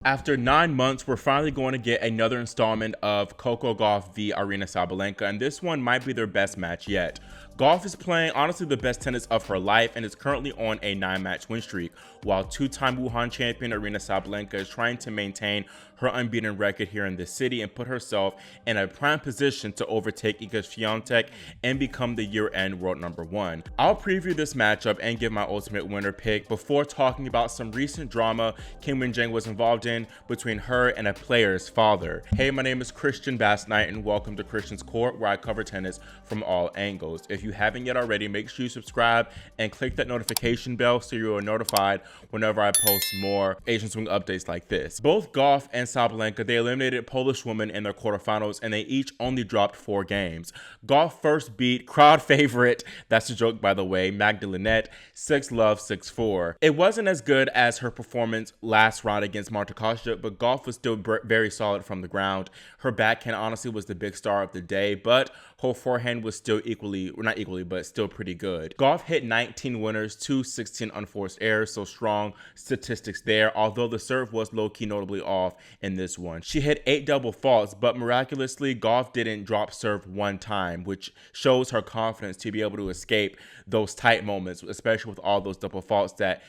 After 9 months, we're finally going to get another installment of Coco Gauff v Aryna Sabalenka, and this one might be their best match yet. Gauff is playing honestly the best tennis of her life and is currently on a 9-match win streak, while two-time Wuhan champion Aryna Sabalenka is trying to maintain her unbeaten record here in this city and put herself in a prime position to overtake Iga Swiatek and become the year-end world number 1. I'll preview this matchup and give my ultimate winner pick before talking about some recent drama Qinwen Zheng was involved in between her and a player's father. Hey, my name is Christian Bass Knight and welcome to Christian's Court, where I cover tennis from all angles. If you haven't yet already, make sure you subscribe and click that notification bell so you are notified whenever I post more Asian swing updates like this. Both Gauff and Sabalenka, they eliminated Polish women in their quarterfinals and they each only dropped 4 games. Gauff first beat crowd favorite, that's a joke by the way, Magdalena 6-love, 6-4. It wasn't as good as her performance last round against Marta Kostyuk, but Gauff was still very solid from the ground. Her backhand honestly was the big star of the day, but her forehand was still not equally, but still pretty good. Gauff hit 19 winners, 16 unforced errors, so strong statistics there, although the serve was low-key notably off in this one. She hit 8 double faults, but miraculously, Gauff didn't drop serve one time, which shows her confidence to be able to escape those tight moments, especially with all those double faults that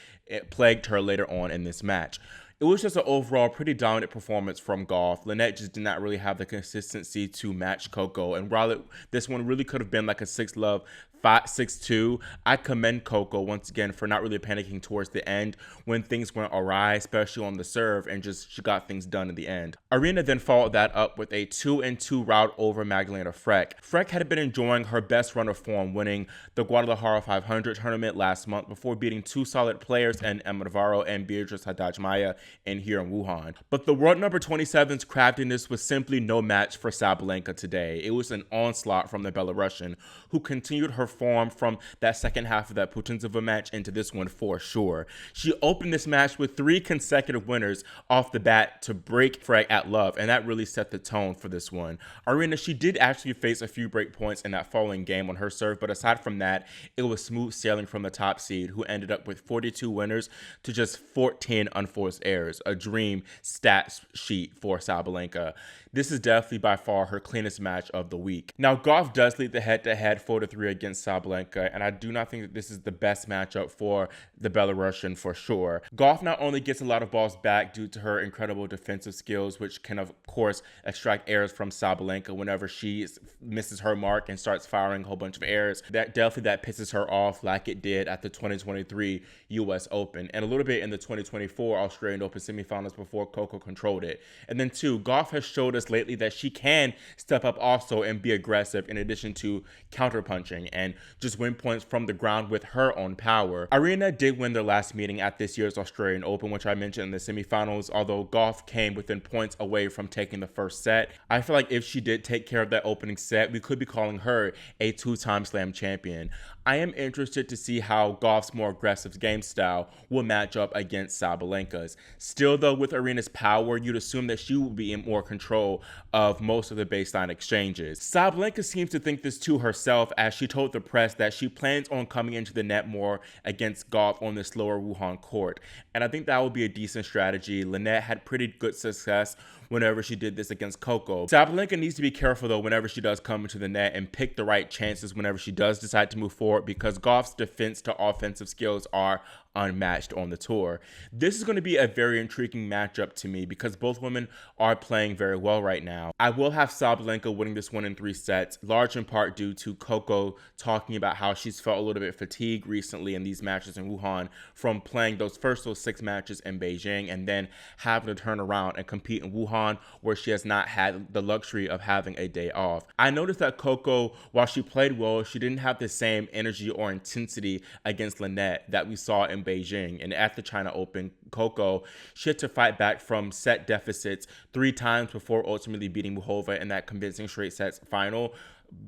plagued her later on in this match. It was just an overall pretty dominant performance from Gauff. Lynette just did not really have the consistency to match Coco. And while this one really could have been like a 6-love, 6-2, I commend Coco once again for not really panicking towards the end when things went awry, especially on the serve, and she got things done in the end. Aryna then followed that up with a 2-2 rout over Magdalena Freck. Freck had been enjoying her best run of form, winning the Guadalajara 500 tournament last month before beating 2 solid players in Emma Navarro and Beatriz Haddad-Maia here in Wuhan. But the world number 27's craftiness was simply no match for Sabalenka today. It was an onslaught from the Belarusian, who continued her form from that second half of that Putintseva match into this one for sure. She opened this match with 3 consecutive winners off the bat to break Freck at love, and that really set the tone for this one. Aryna, she did actually face a few break points in that following game on her serve, but aside from that, it was smooth sailing from the top seed, who ended up with 42 winners to just 14 unforced errors, a dream stats sheet for Sabalenka. This is definitely by far her cleanest match of the week. Now, Gauff does lead the head-to-head 4-3 against Sabalenka, and I do not think that this is the best matchup for the Belarusian for sure. Gauff not only gets a lot of balls back due to her incredible defensive skills, which can of course extract errors from Sabalenka whenever she misses her mark and starts firing a whole bunch of errors. That pisses her off like it did at the 2023 US Open and a little bit in the 2024 Australian Open semifinals before Coco controlled it. And then 2, Gauff has showed us lately that she can step up also and be aggressive in addition to counterpunching and just win points from the ground with her own power. Aryna did win their last meeting at this year's Australian Open, which I mentioned in the semifinals, although Gauff came within points away from taking the first set. I feel like if she did take care of that opening set, we could be calling her a 2-time slam champion. I am interested to see how Gauff's more aggressive game style will match up against Sabalenka's. Still though, with Aryna's power, you'd assume that she will be in more control of most of the baseline exchanges. Sabalenka seems to think this to herself, as she told the press that she plans on coming into the net more against Gauff on this lower Wuhan court. And I think that would be a decent strategy. Lynette had pretty good success whenever she did this against Coco. Sabalenka needs to be careful though whenever she does come into the net and pick the right chances whenever she does decide to move forward, because Gauff's defense to offensive skills are unmatched on the tour. This is going to be a very intriguing matchup to me because both women are playing very well right now. I will have Sabalenka winning this one in 3 sets, large in part due to Coco talking about how she's felt a little bit fatigued recently in these matches in Wuhan from playing those 6 matches in Beijing and then having to turn around and compete in Wuhan, where she has not had the luxury of having a day off. I noticed that Coco, while she played well, she didn't have the same energy or intensity against Lynette that we saw in Beijing. And at the China Open, Coco, she had to fight back from set deficits 3 times before ultimately beating Muhova in that convincing straight sets final.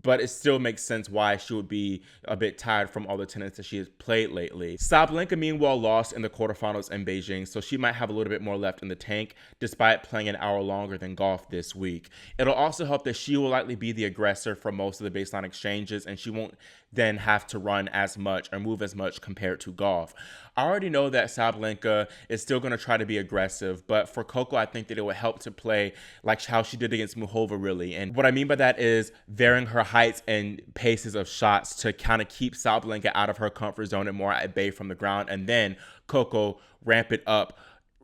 but it still makes sense why she would be a bit tired from all the tennis that she has played lately. Sabalenka, meanwhile, lost in the quarterfinals in Beijing, so she might have a little bit more left in the tank, despite playing an hour longer than Gauff this week. It'll also help that she will likely be the aggressor for most of the baseline exchanges, and she won't then have to run as much or move as much compared to Gauff. I already know that Sabalenka is still going to try to be aggressive, but for Coco, I think that it would help to play like how she did against Muhova, really. And what I mean by that is varying her heights and paces of shots to kind of keep Sabalenka out of her comfort zone and more at bay from the ground, and then Coco ramp it up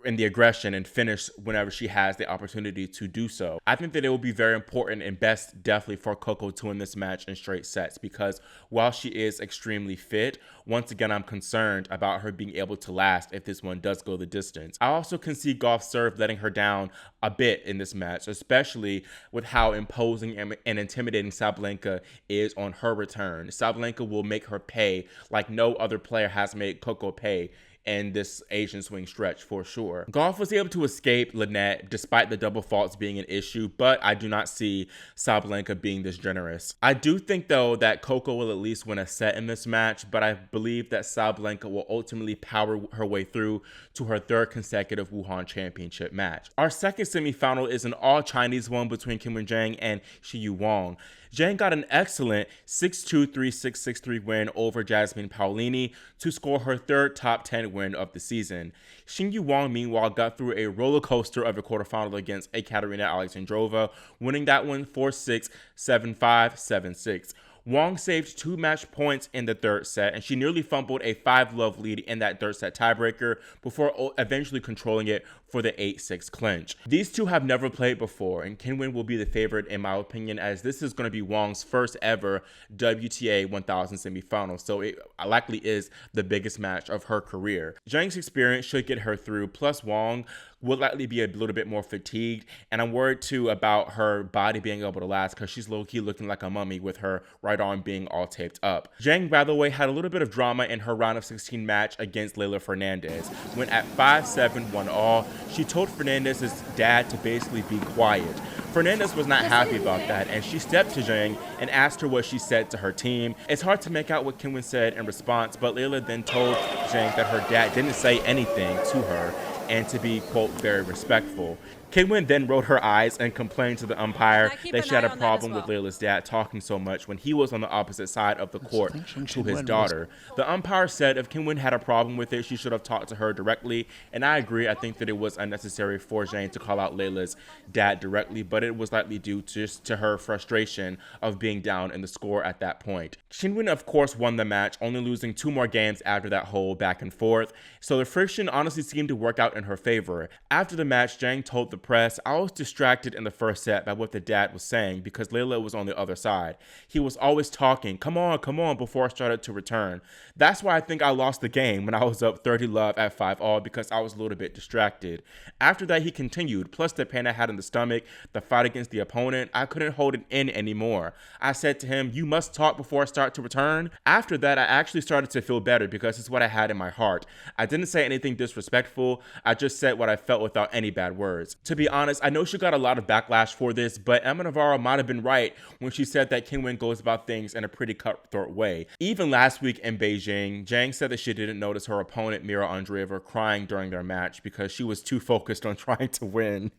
in the aggression and finish whenever she has the opportunity to do so. I think that it will be very important and best definitely for Coco to win this match in straight sets, because while she is extremely fit, once again, I'm concerned about her being able to last if this one does go the distance. I also can see Gauff's serve letting her down a bit in this match, especially with how imposing and intimidating Sabalenka is on her return. Sabalenka will make her pay like no other player has made Coco pay in this Asian swing stretch for sure. Gauff was able to escape Lynette despite the double faults being an issue, but I do not see Sabalenka being this generous. I do think though that Coco will at least win a set in this match, but I believe that Sabalenka will ultimately power her way through to her third consecutive Wuhan Championship match. Our second semifinal is an all-Chinese one between Qinwen Zheng and Xinyu Wang. Zheng got an excellent 6-2, 3-6, 6-3 win over Jasmine Paolini to score her third top 10 win of the season. Xinyu Wang, meanwhile, got through a roller coaster of a quarterfinal against Ekaterina Alexandrova, winning that one 4-6, 7-5, 7-6. Wang saved 2 match points in the third set, and she nearly fumbled a 5-love lead in that third set tiebreaker before eventually controlling it for the 8-6 clinch. These two have never played before, and Qinwen will be the favorite in my opinion, as this is going to be Wang's first ever WTA 1000 semifinal, so it likely is the biggest match of her career. Zheng's experience should get her through, plus Wang will likely be a little bit more fatigued, and I'm worried too about her body being able to last because she's low-key looking like a mummy with her right arm being all taped up. Zheng, by the way, had a little bit of drama in her round of 16 match against Fernandez. When at 5-7 1 all, she told Fernandez's dad to basically be quiet. Fernandez was not happy about that, and she stepped to Zheng and asked her what she said to her team. It's hard to make out what Qinwen said in response, but Layla then told Zheng that her dad didn't say anything to her and to be, quote, very respectful. Qinwen then rolled her eyes and complained to the umpire that she had a problem with Layla's dad talking so much when he was on the opposite side of the court to his daughter. The umpire said if Qinwen had a problem with it, she should have talked to her directly, and I agree. I think that it was unnecessary for Zheng to call out Layla's dad directly, but it was likely due just to her frustration of being down in the score at that point. Qinwen, of course, won the match, only losing 2 more games after that whole back and forth, so the friction honestly seemed to work out in her favor. After the match, Zheng told the press, "I was distracted in the first set by what the dad was saying because Layla was on the other side. He was always talking, come on, before I started to return. That's why I think I lost the game when I was up 30-love at 5-all because I was a little bit distracted." After that, he continued, plus the pain I had in the stomach, the fight against the opponent, I couldn't hold it in anymore. I said to him, "You must talk before I start to return." After that, I actually started to feel better because it's what I had in my heart. I didn't say anything disrespectful. I just said what I felt without any bad words. To be honest, I know she got a lot of backlash for this, but Emma Navarro might have been right when she said that Qinwen goes about things in a pretty cutthroat way. Even last week in Beijing, Zheng said that she didn't notice her opponent Mira Andreeva crying during their match because she was too focused on trying to win.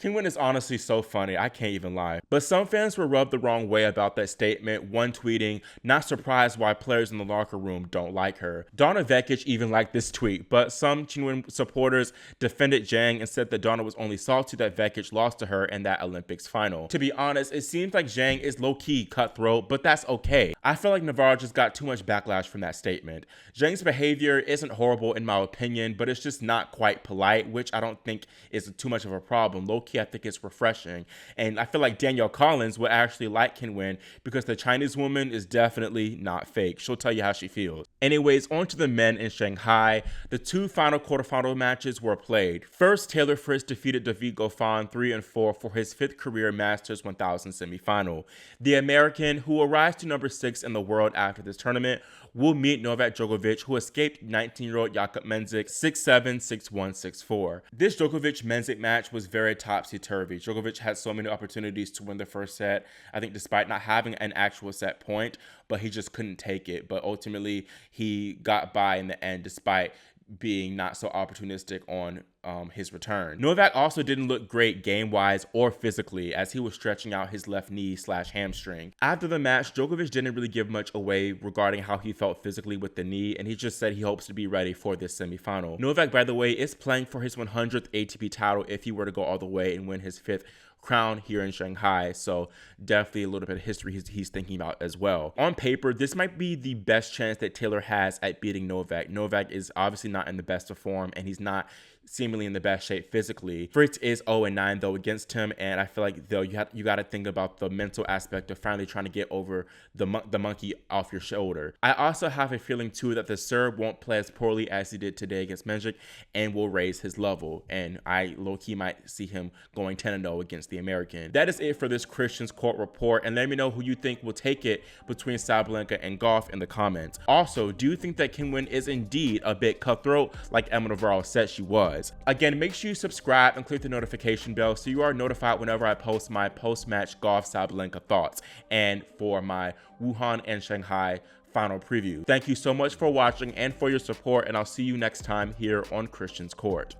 Qinwen is honestly so funny, I can't even lie. But some fans were rubbed the wrong way about that statement, one tweeting, "Not surprised why players in the locker room don't like her." Donna Vekic even liked this tweet, but some Qinwen supporters defended Zheng and said that Donna was only salty that Vekic lost to her in that Olympics final. To be honest, it seems like Zheng is low-key cutthroat, but that's okay. I feel like Navarro just got too much backlash from that statement. Zheng's behavior isn't horrible in my opinion, but it's just not quite polite, which I don't think is too much of a problem. Low-key, I think it's refreshing. And I feel like Danielle Collins would actually like Qinwen because the Chinese woman is definitely not fake. She'll tell you how she feels. Anyways, on to the men in Shanghai. The 2 final quarterfinal matches were played. First, Taylor Fritz defeated David Goffin 3-4 for his 5th career Masters 1000 semifinal. The American, who will rise to number 6 in the world after this tournament, will meet Novak Djokovic, who escaped 19-year-old Jakub Mensik 6-7, 6-1, 6-4. This Djokovic-Mensik match was very topsy-turvy. Djokovic had so many opportunities to win the first set, I think despite not having an actual set point, but he just couldn't take it. But ultimately, he got by in the end despite being not so opportunistic on his return. Novak also didn't look great game-wise or physically as he was stretching out his left knee / hamstring. After the match, Djokovic didn't really give much away regarding how he felt physically with the knee, and he just said he hopes to be ready for this semifinal. Novak, by the way, is playing for his 100th ATP title if he were to go all the way and win his 5th crown here in Shanghai, so definitely a little bit of history he's thinking about as well. On paper, this might be the best chance that Taylor has at beating Novak. Novak is obviously not in the best of form, and he's not seemingly in the best shape physically. Fritz is 0-9 though against him, and I feel like though you got to think about the mental aspect of finally trying to get over the monkey off your shoulder. I also have a feeling too that the Serb won't play as poorly as he did today against Menzik and will raise his level, and I low-key might see him going 10-0 against the American. That is it for this Christian's Court report, and let me know who you think will take it between Sabalenka and Gauff in the comments. Also, do you think that Qinwen is indeed a bit cutthroat like Emma Navarro said she was? Again, make sure you subscribe and click the notification bell so you are notified whenever I post my post-match Gauff Sabalenka thoughts and for my Wuhan and Shanghai final preview. Thank you so much for watching and for your support, and I'll see you next time here on Christian's Court.